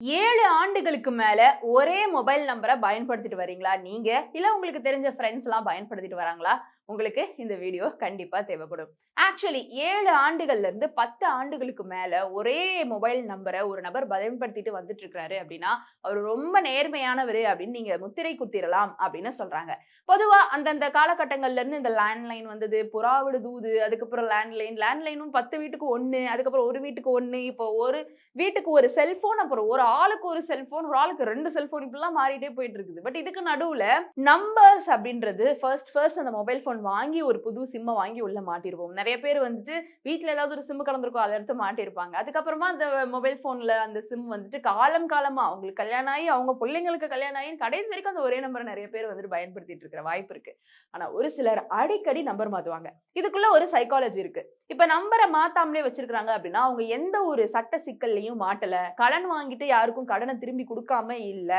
7 ஆண்டுகளுக்கு மேல ஒரே மொபைல் நம்பரை பயன்படுத்திட்டு வரீங்களா நீங்க? இல்ல உங்களுக்கு தெரிஞ்ச ஃப்ரெண்ட்ஸ் எல்லாம் பயன்படுத்திட்டு வராங்களா? உங்களுக்கு இந்த வீடியோ கண்டிப்பா தேவைப்படும். ஆக்சுவலி 7 ஆண்டுகள்ல இருந்து 10 ஆண்டுகளுக்கு மேல ஒரே மொபைல் நம்பரை ஒரு நபர் பயன்படுத்திட்டு வந்துட்டு இருக்காரு அப்படின்னா, அவர் ரொம்ப நேர்மையானவரு அப்படின்னு நீங்க முத்திரை குத்திரலாம் அப்படின்னு சொல்றாங்க. பொதுவா அந்தந்த காலகட்டங்கள்ல இருந்து இந்த லேண்ட்லைன் வந்தது, புறாவிடு தூது, அதுக்கப்புறம் லேண்ட்லைனும் 10 வீட்டுக்கு 1, அதுக்கப்புறம் ஒரு வீட்டுக்கு 1, இப்போ ஒரு வீட்டுக்கு ஒரு செல்போன், அப்புறம் ஒரு ஆளுக்கு ஒரு செல்போன், ஒரு ஆளுக்கு 2 செல்போன், இப்படிலாம் மாறிட்டே போயிட்டு இருக்குது. பட் இதுக்கு நடுவுல நம்பர்ஸ் அப்படின்றது ஃபர்ஸ்ட் அந்த மொபைல் போன் வாங்கி ஒரு புது சிம்ம வாங்கி உள்ள மாட்டிருப்போம். நிறைய பேர் வந்துட்டு வீட்ல ஏதாவது ஒரு சிம் கலந்திருக்கும், அதை எடுத்து மாட்டிருப்பாங்க. அதுக்கப்புறமா அந்த மொபைல் போன்ல அந்த சிம் வந்துட்டு காலமா அவங்களுக்கு கல்யாணம் ஆகி அவங்க பிள்ளைங்களுக்கு கல்யாணம் ஆகி கடைசி வரைக்கும் அந்த ஒரே நம்பரை நிறைய பேர் வந்துட்டு பயன்படுத்திட்டு இருக்கிற வாய்ப்பு இருக்கு. ஆனா ஒரு சிலர் அடிக்கடி நம்பர் மாத்துவாங்க. இதுக்குள்ள ஒரு சைக்காலஜி இருக்கு. இப்ப நம்பரை மாத்தாமலே வச்சிருக்காங்க அப்படின்னா அவங்க எந்த ஒரு சட்ட சிக்கல்லையும் மாட்டல, கடன் வாங்கிட்டு யாருக்கும் கடனை திரும்பி கொடுக்காம இல்ல,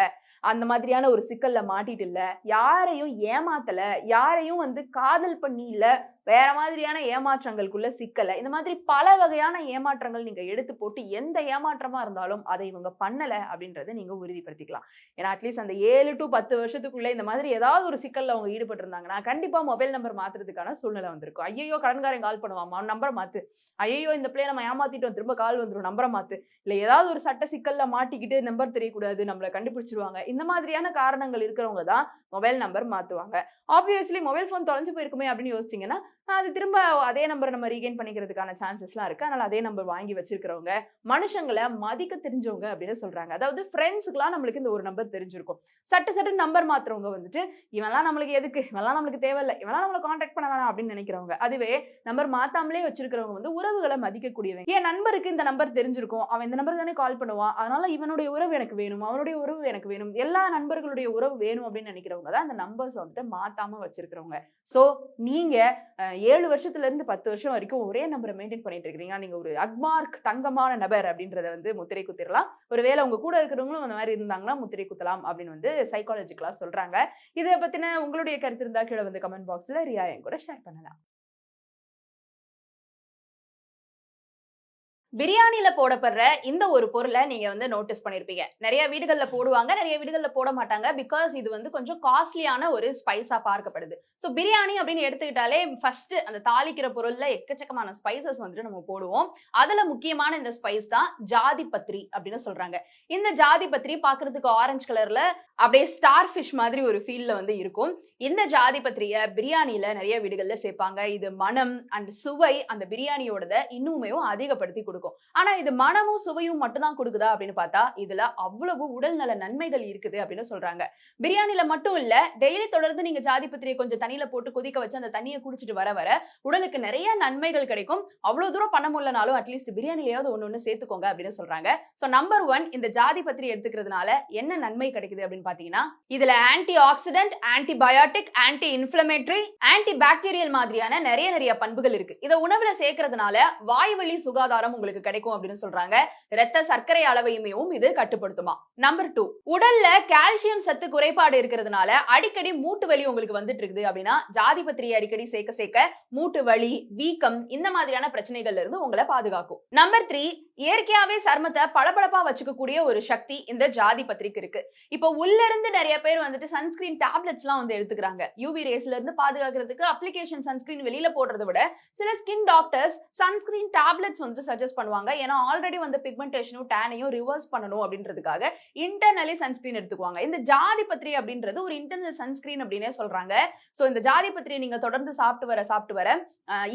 அந்த மாதிரியான ஒரு சிக்கல்ல மாட்டிட்டு இல்ல, யாரையும் ஏமாத்தல, யாரையும் வந்து காதல் பண்ணி இல்ல, வேற மாதிரியான ஏமாற்றங்களுக்குள்ள சிக்கல, இந்த மாதிரி பல வகையான ஏமாற்றங்கள் நீங்க எடுத்து போட்டு எந்த ஏமாற்றமா இருந்தாலும் அதை இவங்க பண்ணல அப்படின்றத நீங்க உறுதிப்படுத்திக்கலாம். ஏன்னா அட்லீஸ்ட் அந்த 7 to 10 வருஷத்துக்குள்ள இந்த மாதிரி ஏதாவது ஒரு சிக்கல்ல அவங்க ஈடுபட்டு இருந்தாங்கன்னா கண்டிப்பா மொபைல் நம்பர் மாத்துறதுக்கான சூழ்நிலை வந்திருக்கும். ஐயோ கடன்காரன் கால் பண்ணுவாமா, நம்பரை மாத்து, ஐயோ இந்த பிள்ளைய நம்ம ஏமாத்திட்டோம் திரும்ப கால் வந்துடும், நம்பரை மாத்து, இல்ல ஏதாவது ஒரு சட்ட சிக்கல்ல மாட்டிக்கிட்டு நம்பர் தெரியக்கூடாது, நம்மள கண்டுபிடிச்சிருவாங்க, இந்த மாதிரியான காரணங்கள் இருக்கிறவங்க தான் மொபைல் நம்பர் மாத்துவாங்க. ஆப்வியஸ்லி மொபைல் போன் தொலைஞ்சு போயிருக்குமே அப்படின்னு யோசிச்சீங்கன்னா அது திரும்ப அதே நம்பர் நம்ம ரீகெயின் பண்ணிக்கிறதுக்கான சான்சஸ்லாம் இருக்கு. அதனால அதே நம்பர் வாங்கி வச்சிருக்கிறவங்க மனுஷங்களை மதிக்க தெரிஞ்சவங்க அப்படின்னு சொல்றாங்க. அதாவது ஃப்ரெண்ட்ஸுக்குலாம் நம்மளுக்கு இந்த ஒரு நம்பர் தெரிஞ்சிருக்கும். சட்டு நம்பர் மாத்துறவங்க வந்துட்டு இவெல்லாம் நம்மளுக்கு எதுக்கு, இவெல்லாம் நம்மளுக்கு தேவையில்லை, இவெல்லாம் நம்மளை கான்டாக்ட் பண்ண வேணாம் அப்படின்னு நினைக்கிறவங்க. அதுவே நம்பர் மாத்தாமலே வச்சிருக்கிறவங்க வந்து உறவுகளை மதிக்கக்கூடியவங்க. என் நண்பருக்கு இந்த நம்பர் தெரிஞ்சிருக்கும், அவன் இந்த நம்பர் தானே கால் பண்ணுவான், அதனால இவனுடைய உறவு எனக்கு வேணும், அவனுடைய உறவு எனக்கு வேணும், எல்லா நண்பர்களுடைய உறவு வேணும் அப்படின்னு நினைக்கிறவங்க தான் அந்த நம்பர்ஸ் வந்துட்டு மாத்தாம வச்சிருக்கிறவங்க. சோ நீங்க 7 வருஷத்துல இருந்து 10 வருஷம் வரைக்கும் ஒரே நம்பரை மெயின்டைன் பண்ணிட்டு இருக்கீங்க, நீங்க ஒரு அக்மார்க் தங்கமான நபர் அப்படின்றத வந்து முத்திரை குத்திரலாம். ஒருவேளை உங்க கூட இருக்கிறவங்களும் அந்த மாதிரி இருந்தாங்கன்னா முத்திரை குத்தலாம் அப்படின்னு வந்து சைக்காலஜிக்கலா சொல்றாங்க. இதை பத்தின உங்களுடைய கருத்து இருந்தா கீழே வந்து கமெண்ட் பாக்ஸ்ல ரியா என் கூட ஷேர் பண்ணலாம். பிரியாணில போடப்படுற இந்த ஒரு பொருளை நீங்க வந்து நோட்டீஸ் பண்ணிருப்பீங்க. நிறைய வீடுகள்ல போடுவாங்க, நிறைய வீடுகள்ல போட மாட்டாங்க. பிகாஸ் இது வந்து கொஞ்சம் காஸ்ட்லியான ஒரு ஸ்பைஸா பார்க்கப்படுது. சோ பிரியாணி அப்படின்னு எடுத்துக்கிட்டாலே ஃபர்ஸ்ட் அந்த தாளிக்கிற பொருள்ல எக்கச்சக்கமான ஸ்பைசஸ் வந்துட்டு நம்ம போடுவோம். அதுல முக்கியமான இந்த ஸ்பைஸ் தான் ஜாதி பத்திரி அப்படின்னு சொல்றாங்க. இந்த ஜாதி பத்திரி பாக்குறதுக்கு ஆரஞ்சு கலர்ல அப்படியே ஸ்டார் ஃபிஷ் மாதிரி ஒரு ஃபீல்ல வந்து இருக்கும். இந்த ஜாதி பத்திரிய பிரியாணில நிறைய வீடுகள்ல சேர்ப்பாங்க. இது மனம் அண்ட் சுவை அந்த பிரியாணியோட இன்னுமே அதிகப்படுத்தி கொடுக்கும். ஆனா இது மனமும் சுவையும் மட்டும் தான் கொடுக்குதா அப்படின்னு பார்த்தா இதுல அவ்வளவு உடல் நல நன்மைகள் இருக்குது அப்படின்னு சொல்றாங்க. பிரியாணில மட்டும் இல்ல, டெய்லி தொடர்ந்து நீங்க ஜாதி பத்திரியை கொஞ்சம் தண்ணியில போட்டு கொதிக்க வச்சு அந்த தண்ணியை குடிச்சிட்டு வர வர உடலுக்கு நிறைய நன்மைகள் கிடைக்கும். அவ்வளவு தூரம் பண்ண முடியலனாலும் அட்லீஸ்ட் பிரியாணிலையாவது ஒண்ணு சேர்த்துக்கோங்க அப்படின்னு சொல்றாங்க. சோ நம்பர் 1, இந்த ஜாதி பத்திரி எடுத்துக்கிறதுனால என்ன நன்மை கிடைக்குது அப்படின்னு பாத்தீங்கன்னா இதுல anti accident, antibiotic, anti inflammatory, anti bacterial மாதிரியான நிறைய பண்புகள் இருக்கு. இதை உணவுல சேர்க்கறதுனால வாய்வழி சுகாதாரம் உங்களுக்கு கிடைக்கும் அப்படின்னு சொல்றாங்க. இரத்த சர்க்கரை அளவையுமே இது கட்டுப்படுத்துமா. நம்பர் 2, உடல்ல கால்சியம் சத்து குறைபாடு இருக்கிறதுனால அடிக்கடி மூட்டு வலி உங்களுக்கு வந்துட்டு இருக்குது அப்படின்னா ஜாதி பத்திரியை அடிக்கடி சேர்க்க மூட்டு வலி, வீக்கம் இந்த மாதிரியான பிரச்சனைகள்ல இருந்து உங்களை பாதுகாக்கும். நம்பர் 3, இயற்கையாவே சர்மத்தை பளபளப்பா வச்சுக்கக்கூடிய ஒரு சக்தி இந்த ஜாதி பத்திரிக்கு இருக்கு. இப்போ உள்ள இருந்து நிறைய பேர் வந்துட்டு சன்ஸ்கிரீன் டேப்லெட்ஸ் எல்லாம் வந்து எடுத்துக்கிறாங்க. யூவி ரேஸ்ல இருந்து பாதுகாக்கிறதுக்கு அப்ளிகேஷன் சன்ஸ்கிரீன் வெளியில போடுறதை விட சில ஸ்கின் டாக்டர்ஸ் சன்ஸ்கிரீன் டேப்லெட்ஸ் வந்து சஜஸ்ட் பண்ணுவாங்க. ஏன்னா ஆல்ரெடி வந்து பிக்மெண்டேஷனும் டேனையும் ரிவர்ஸ் பண்ணணும் அப்படின்றதுக்காக இன்டர்னலி சன்ஸ்கிரீன் எடுத்துக்குவாங்க. இந்த ஜாதி பத்திரி அப்படின்றது ஒரு இன்டர்னல் சன்ஸ்கிரீன் அப்படின்னே சொல்றாங்க. சோ இந்த ஜாதி பத்திரியை நீங்க தொடர்ந்து சாப்பிட்டு வர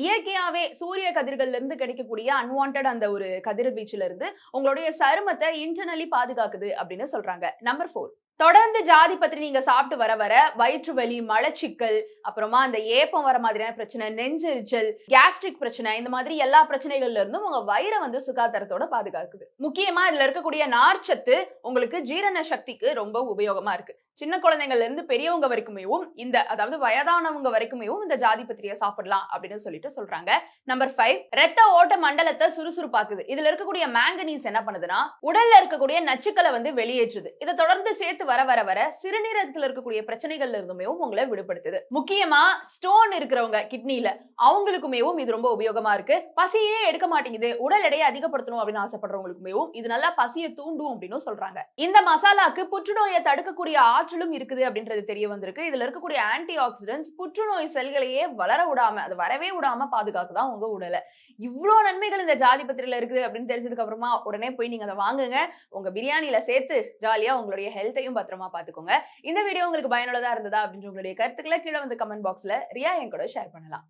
இயற்கையாவே சூரிய கதிர்கள்ல இருந்து கிடைக்கக்கூடிய அன்வான்டட் அந்த ஒரு கதிர்வீச்சுல இருந்து உங்களுடைய சருமத்தை இன்டர்னலி பாதுகாக்குது அப்படின்னு சொல்றாங்க. நம்பர் 4, தொடர்ந்து ஜாதி பத்திரி நீங்க சாப்பிட்டு வர வர வயிற்று வலி, மலச்சிக்கல், அப்புறமா அந்த ஏப்பம் வர மாதிரியான பிரச்சனை, நெஞ்செரிச்சல், கேஸ்ட்ரிக் பிரச்சனை, இந்த மாதிரி எல்லா பிரச்சனைகள்ல இருந்தும் உங்க வயிறை வந்து சுகாதாரத்தோட பாதுகாக்குது. முக்கியமா இதுல இருக்கக்கூடிய நார்ச்சத்து உங்களுக்கு ஜீரண சக்திக்கு ரொம்ப உபயோகமா இருக்கு. சின்ன குழந்தைங்கள்ல இருந்து பெரியவங்க வரைக்குமே இந்த அதாவது வயதானவங்க வரைக்குமே இந்த ஜாதி பத்திரியை சாப்பிடலாம் அப்படின்னு சொல்லிட்டு சொல்றாங்க. நம்பர் 5, ரத்த ஓட்ட மண்டலத்தை சுறுசுறுப்பாக்குது. இதுல இருக்கக்கூடிய மேங்கனீஸ் என்ன பண்ணுதுன்னா உடல்ல இருக்கக்கூடிய நச்சுக்களை வந்து வெளியேற்றுது. இதை தொடர்ந்து சேர்த்து வர வர வர சிறுநீரகத்துல இருக்கக்கூடிய பிரச்சனைகள்ல இருந்துமே உங்களை விடுபடுத்துது. முக்கியமா ஸ்டோன் இருக்கிறவங்க கிட்னில அவங்களுக்குமே இது ரொம்ப உபயோகமா இருக்கு. பசியே எடுக்க மாட்டேங்குது, உடல் எடையை அதிகப்படுத்தணும் அப்படின்னு ஆசைப்படுறவங்களுக்குமே இது நல்லா பசியை தூண்டும் அப்படின்னு சொல்றாங்க. இந்த மசாலாக்கு புற்றுநோயை தடுக்கக்கூடிய ஆற்றலும் இருக்குது அப்படின்றது தெரிய வந்திருக்கு. இதுல இருக்கக்கூடிய ஆன்டி ஆக்சிடென்ட்ஸ் புற்றுநோய் செல்களையே வளர விடாம, அது வரவே விடாம பாதுகாக்குதான் உங்க உடலை. இவ்வளவு நன்மைகள் இந்த ஜாதி பத்திரில இருக்குது அப்படின்னு தெரிஞ்சதுக்கு அப்புறமா உடனே போய் நீங்க அதை வாங்குங்க. உங்க பிரியாணியில சேர்த்து ஜாலியா உங்களுடைய ஹெல்த்தையும் பத்திரமா பாத்துக்கோங்க. இந்த வீடியோ உங்களுக்கு பயனுள்ளதா இருந்ததா அப்படின்னு உங்களுடைய கருத்துக்களை கீழே வந்து கமெண்ட் பாக்ஸ்ல ரியா என் கூட ஷேர் பண்ணலாம்.